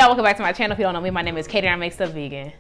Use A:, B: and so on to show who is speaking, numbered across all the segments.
A: y'all, welcome back to my channel. If you don't know me, my name is Katie and I make stuff vegan.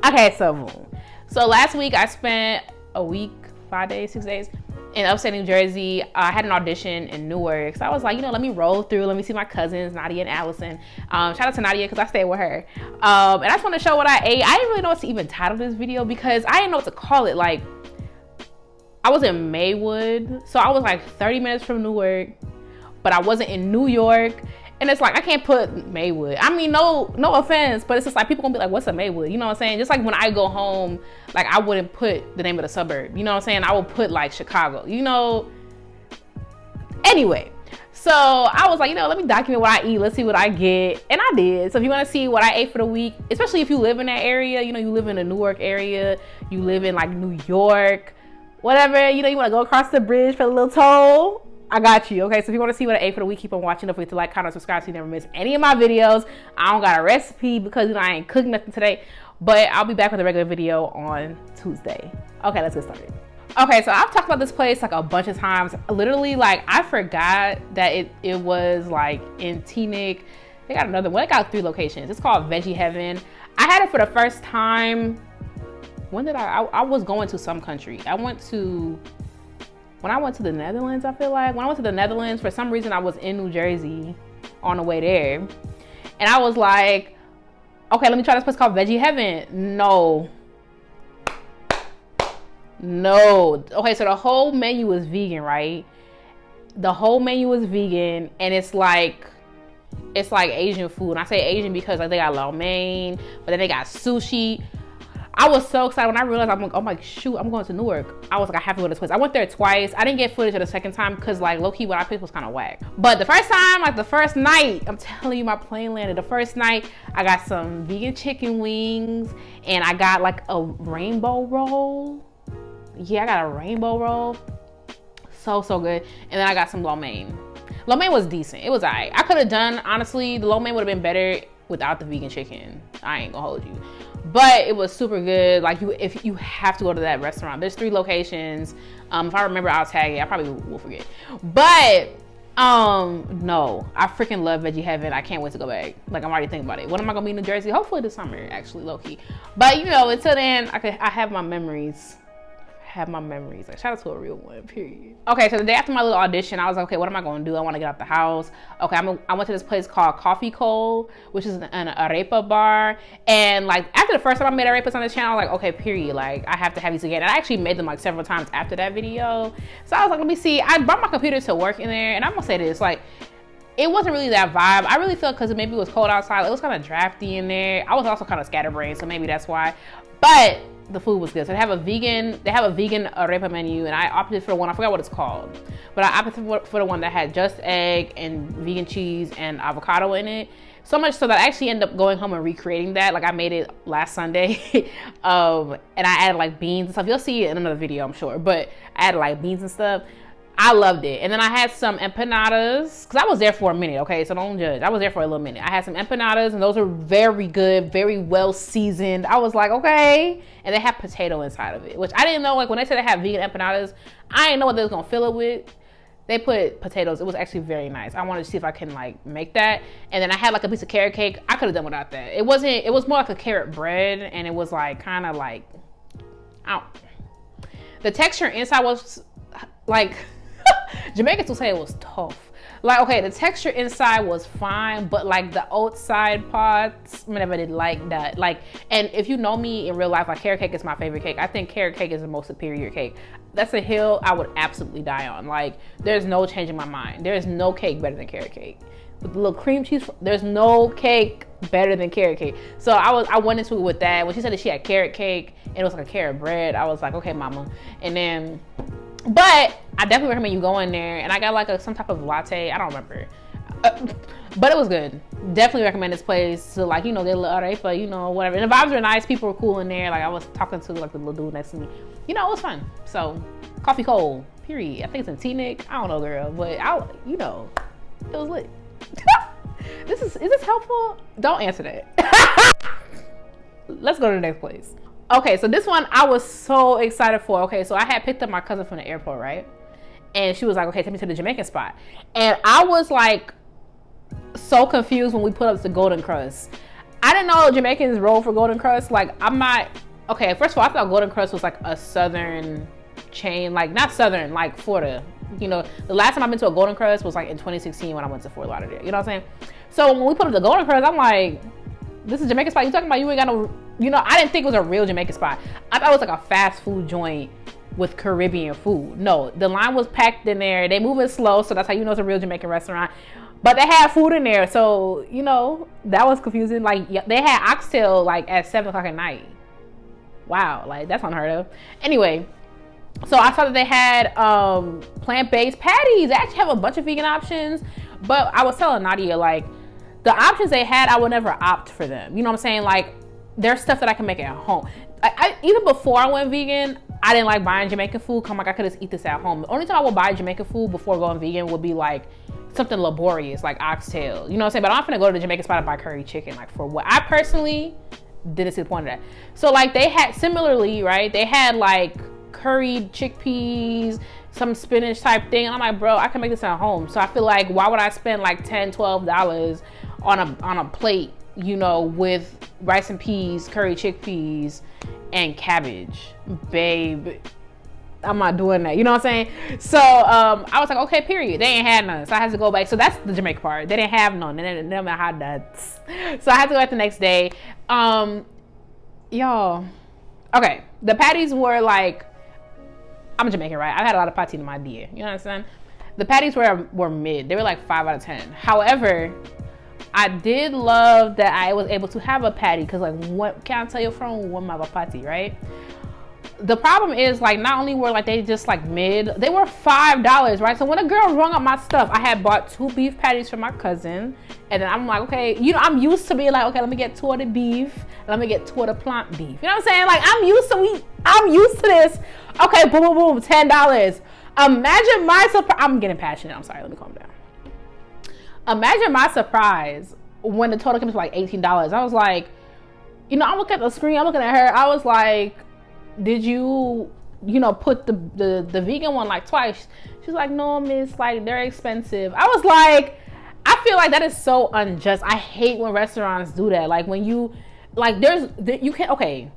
A: Okay, so boom. So last week I spent a week, 5 days, 6 days in upstate New Jersey. I had an audition in Newark. So I was like, let me roll through. Let me see my cousins, Nadia and Allison. Shout out to Nadia because I stayed with her. And I just want to show what I ate. I didn't really know what to even title this video because I didn't know what to call it. Like, I was in Maywood. So I was like 30 minutes from Newark, but I wasn't in New York. And it's like, I can't put Maywood. I mean, no offense, but it's just like, people gonna be like, what's a Maywood? You know what I'm saying? Just like when I go home, like I wouldn't put the name of the suburb. You know what I'm saying? I would put like Chicago, Anyway, so I was like, let me document what I eat. Let's see what I get. And I did. So if you wanna see what I ate for the week, especially if you live in that area, you live in the Newark area, you live in like New York, whatever, you wanna go across the bridge for a little toll, I got you. Okay, so if you want to see what I ate for the week, keep on watching. Don't forget to like, comment, subscribe so you never miss any of my videos. I don't got a recipe because I ain't cooking nothing today, but I'll be back with a regular video on Tuesday. Okay, let's get started. Okay, so I've talked about this place like a bunch of times. Literally, like I forgot that it was like in Teaneck. They got another one. They got 3 locations. It's called Veggie Heaven. I had it for the first time. When did I was going to some country. When I went to the Netherlands, I feel like. When I went to the Netherlands, for some reason, I was in New Jersey on the way there. And I was like, okay, let me try this place called Veggie Heaven. No. Okay, so the whole menu is vegan, right? The whole menu is vegan, and it's like Asian food. And I say Asian because like they got lo mein, but then they got sushi. I was so excited when I realized I'm like, shoot, I'm going to Newark. I was like, I have to go to this place. I went there twice. I didn't get footage of the second time because like low-key what I picked was kind of whack. But the first time, like the first night, I'm telling you, my plane landed. The first night, I got some vegan chicken wings and I got like a rainbow roll. Yeah, I got a rainbow roll. So good. And then I got some lo mein. Lo mein was decent. It was alright. I could have done, honestly, the lo mein would have been better without the vegan chicken. I ain't gonna hold you. But it was super good. Like if you have to go to that restaurant, there's 3 locations. If I remember, I'll tag it. I probably will forget. But no, I freaking love Veggie Heaven. I can't wait to go back. Like I'm already thinking about it. When am I gonna be in New Jersey? Hopefully this summer, actually, low key. But until then, I have my memories. Like shout out to a real one, period. Okay, so the day after my little audition, I was like, okay, what am I gonna do? I want to get out the house. Okay, I went to this place called Coffee Cold, which is an arepa bar. And like after the first time I made arepas on this channel, I was like, okay, period. Like I have to have these again. And I actually made them like several times after that video. So I was like, let me see. I brought my computer to work in there, and I'm gonna say this, like, it wasn't really that vibe. I really felt because maybe it was cold outside. It was kind of drafty in there. I was also kind of scatterbrained, so maybe that's why. But the food was good. So they have a vegan arepa menu, and I opted for the one, I forgot what it's called, but I opted for the one that had just egg and vegan cheese and avocado in it. So much so that I actually ended up going home and recreating that. Like I made it last Sunday, and I added like beans and stuff. You'll see it in another video, I'm sure, but I added like beans and stuff. I loved it. And then I had some empanadas, because I was there for a minute, okay? So don't judge. I was there for a little minute. I had some empanadas, and those are very good, very well seasoned. I was like, okay. And they have potato inside of it, which I didn't know. Like when they said they have vegan empanadas, I didn't know what they was going to fill it with. They put potatoes. It was actually very nice. I wanted to see if I can like make that. And then I had like a piece of carrot cake. I could have done without that. It was more like a carrot bread, and it was like kind of like, the texture inside was like, Jamaicans will say it was tough. Like, okay, the texture inside was fine, but like the outside parts, I never did like that. Like, and if you know me in real life, like carrot cake is my favorite cake. I think carrot cake is the most superior cake. That's a hill I would absolutely die on. Like, there's no change in my mind. There's no cake better than carrot cake. With the little cream cheese, there's no cake better than carrot cake. So I went into it with that. When she said that she had carrot cake and it was like a carrot bread, I was like, okay, mama. And then, but I definitely recommend you go in there. And I got like some type of latte. I don't remember. But it was good. Definitely recommend this place to like, get a little arepa, whatever. And the vibes were nice. People were cool in there. Like I was talking to like the little dude next to me. It was fun. So Coffee Cold, period. I think it's in Teaneck. I don't know, girl. But it was lit. Is this helpful? Don't answer that. Let's go to the next place. Okay, so this one I was so excited for. Okay, so I had picked up my cousin from the airport, right? And she was like, okay, take me to the Jamaican spot. And I was like so confused when we put up the Golden Crust. I didn't know Jamaicans roll for Golden Crust. Like, I'm not, okay, first of all, I thought Golden Crust was like a southern chain, like not southern, like Florida. You know, the last time I've been to a Golden Crust was like in 2016 when I went to Fort Lauderdale. You know what I'm saying? So when we put up the Golden Crust, I'm like, this is a Jamaican spot. You talking about you ain't got no, you know, I didn't think it was a real Jamaican spot. I thought it was like a fast food joint with Caribbean food. No, the line was packed in there. They moving slow, so that's how you know it's a real Jamaican restaurant. But they had food in there, so, you know, that was confusing. Like, they had oxtail, like, at 7 o'clock at night. Wow, like, that's unheard of. Anyway, so I saw that they had plant-based patties. They actually have a bunch of vegan options. But I was telling Nadia, like, the options they had, I would never opt for them. You know what I'm saying? Like, there's stuff that I can make at home. Even before I went vegan, I didn't like buying Jamaican food. I'm like, I could just eat this at home. The only time I would buy Jamaican food before going vegan would be like something laborious, like oxtail. You know what I'm saying? But I'm not gonna go to the Jamaican spot and buy curry chicken. Like, for what? I personally didn't see the point of that. So, like, they had, similarly, right? They had like curried chickpeas, some spinach type thing. And I'm like, bro, I can make this at home. So I feel like, why would I spend like $10, $12 on a plate, you know, with rice and peas, curry chickpeas, and cabbage? Babe, I'm not doing that. You know what I'm saying? So I was like, okay, period. They ain't had none. So I had to go back. So that's the Jamaican part. They didn't have none. They didn't have hot nuts. So I had to go back the next day. Y'all. Okay. The patties were like, I'm Jamaican, right? I've had a lot of patties in my day. You know what I'm saying? The patties were mid. They were like 5 out of 10. However, I did love that I was able to have a patty, because, like, what can I tell you from one of a patty, right? The problem is, like, not only were like they just like mid, they were $5, right? So when a girl rung up my stuff, I had bought 2 beef patties for my cousin, and then I'm like, okay, you know, I'm used to being like, okay, let me get 2 of the beef, and let me get 2 of the plant beef. You know what I'm saying? Like, I'm used to this. Okay, boom, boom, boom, $10. Imagine my surprise. I'm getting passionate. I'm sorry. Let me calm down. Imagine my surprise when the total came to like $18. I was like, you know, I'm looking at the screen. I'm looking at her. I was like, did you know, put the vegan one like twice? She's like, no, miss, like, they're expensive. I was like, I feel like that is so unjust. I hate when restaurants do that. Like, when you, like, you can't, okay,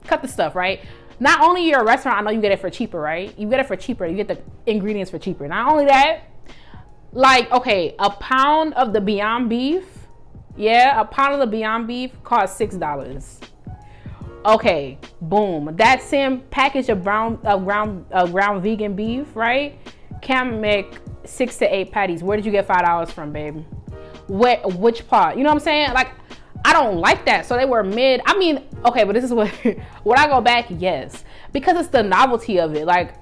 A: cut the stuff, right? Not only you're a restaurant, I know you get it for cheaper, right? You get it for cheaper. You get the ingredients for cheaper. Not only that, like, okay, a pound of the Beyond Beef, yeah, a pound of the Beyond Beef costs $6. Okay, boom. That same package of ground vegan beef, right, can make 6 to 8 patties. Where did you get $5 from, babe? Which part? You know what I'm saying? Like, I don't like that. So they were mid. I mean, okay, but this is what when I go back, yes, because it's the novelty of it. Like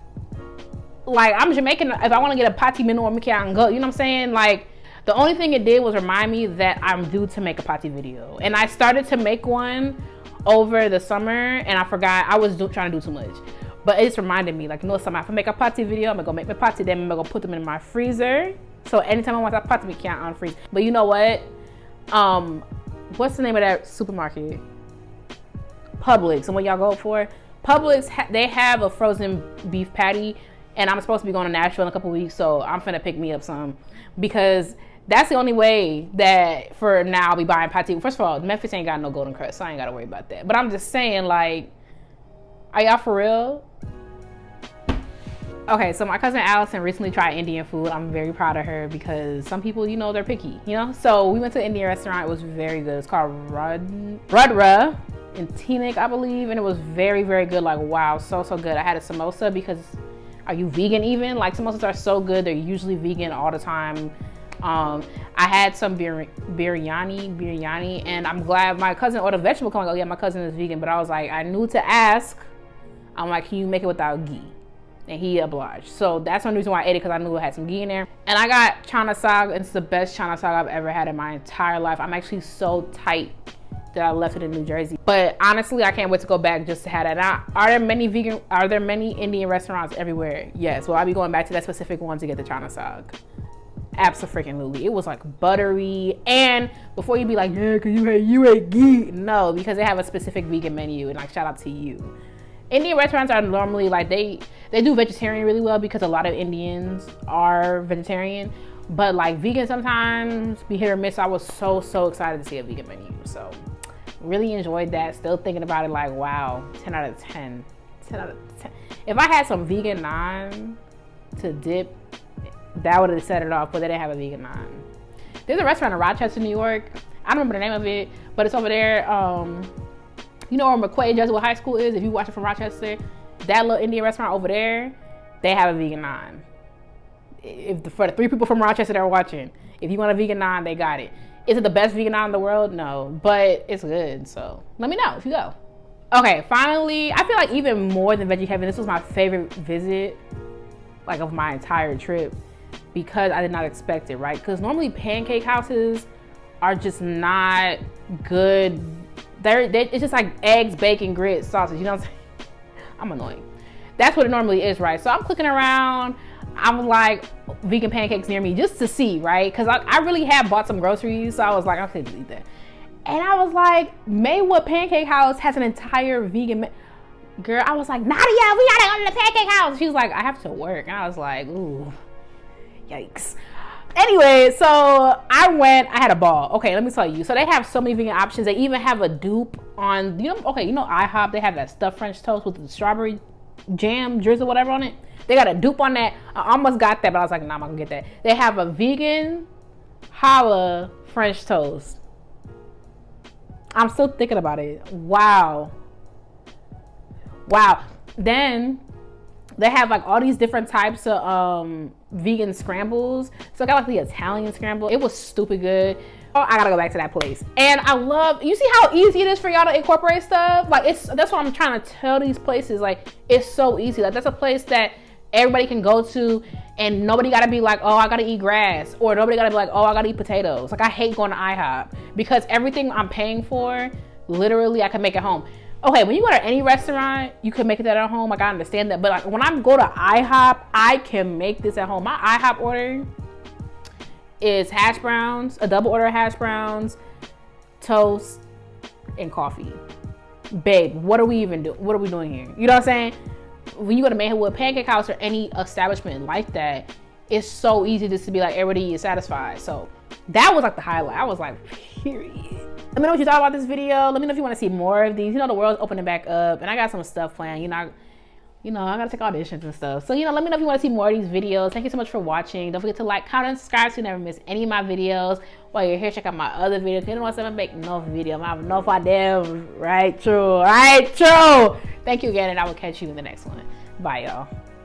A: I'm Jamaican. If I want to get a patty menu or Mickey, I can go. You know what I'm saying? Like, the only thing it did was remind me that I'm due to make a patty video, and I started to make one over the summer, and I forgot. I was trying to do too much, but it's reminded me, like, you know, if I make a patty video, I'm gonna go make my patty, then I'm gonna go put them in my freezer. So anytime I want that patty, we can't unfreeze. But you know what? What's the name of that supermarket? Publix. And what y'all go for? Publix, they have a frozen beef patty, and I'm supposed to be going to Nashville in a couple weeks, so I'm finna pick me up some, because that's the only way that for now I'll be buying patty. First of all, Memphis ain't got no Golden Crust, so I ain't gotta worry about that. But I'm just saying, like, are y'all for real? Okay, so my cousin Allison recently tried Indian food. I'm very proud of her, because some people, you know, they're picky, you know? So we went to an Indian restaurant. It was very good. It's called Rudra in Teaneck, I believe. And it was very, very good. Like, wow, so good. I had a samosa, because are you vegan even? Like, samosas are so good. They're usually vegan all the time. I had some biryani, and I'm glad my cousin ordered vegetable. I'm like, oh yeah, my cousin is vegan. But I was like, I knew to ask. I'm like, can you make it without ghee? And he obliged. So that's one reason why I ate it, because I knew it had some ghee in there. And I got chana sag, and it's the best chana sag I've ever had in my entire life. I'm actually so tight that I left it in New Jersey. But honestly, I can't wait to go back just to have that. Now, are there many Indian restaurants everywhere? Yes. Well, I'll be going back to that specific one to get the chana sag. Absolutely. It was like buttery. And before you be like, yeah, cause you ate ghee. No, because they have a specific vegan menu, and like, shout out to you. Indian restaurants are normally like, they do vegetarian really well, because a lot of Indians are vegetarian. But like vegan sometimes be hit or miss. So I was so excited to see a vegan menu. So really enjoyed that. Still thinking about it like, wow, 10 out of 10. 10 out of 10. If I had some vegan naan to dip, that would have set it off, but they didn't have a vegan naan. There's a restaurant in Rochester, New York. I don't remember the name of it, but it's over there. You know where McQuay Jesuit High School is? If you watch it from Rochester, that little Indian restaurant over there, they have a vegan naan. For the 3 people from Rochester that are watching, if you want a vegan naan, they got it. Is it the best vegan naan in the world? No, but it's good. So let me know if you go. Okay, finally, I feel like even more than Veggie Heaven, this was my favorite visit, like of my entire trip, because I did not expect it, right? Because normally pancake houses are just not good. It's just like eggs, bacon, grits, sausage, you know what I'm saying? I'm annoying. That's what it normally is, right? So I'm clicking around. I'm like, vegan pancakes near me just to see, right? Because I really had bought some groceries, so I was like, I could eat that. And I was like, Maywood Pancake House has an entire vegan girl. I was like, Nadia, we gotta go to the Pancake House. She was like, I have to work. And I was like, ooh, yikes. Anyway, so I went, I had a ball. Okay, let me tell you. So they have so many vegan options. They even have a dupe on, you know IHOP, they have that stuffed French toast with the strawberry jam, drizzle, whatever on it. They got a dupe on that. I almost got that, but I was like, nah, I'm not gonna get that. They have a vegan challah French toast. I'm still thinking about it. Wow. Then they have like all these different types of vegan scrambles. So I got like the Italian scramble. It was stupid good. Oh, I gotta go back to that place. And I love, you see how easy it is for y'all to incorporate stuff? Like that's what I'm trying to tell these places. Like it's so easy. Like that's a place that everybody can go to and nobody gotta be like, oh, I gotta eat grass, or nobody gotta be like, oh, I gotta eat potatoes. Like I hate going to IHOP because everything I'm paying for, literally I can make at home. Okay, when you go to any restaurant, you can make it at home. Like I understand that, but like when I go to IHOP, I can make this at home. My IHOP order is hash browns, a double order of hash browns, toast, and coffee. Babe, what are we even doing? What are we doing here? You know what I'm saying? When you go to Maywood Pancake House or any establishment like that, it's so easy just to be like, everybody is satisfied. So that was like the highlight. I was like, period. Let me know what you thought about this video. Let me know if you want to see more of these. You know, the world's opening back up and I got some stuff planned. You know, I gotta take auditions and stuff. So, let me know if you want to see more of these videos. Thank you so much for watching. Don't forget to like, comment, and subscribe so you never miss any of my videos. While you're here, check out my other videos. You don't want to make no video. I have no idea. Right? True. Thank you again, and I will catch you in the next one. Bye, y'all.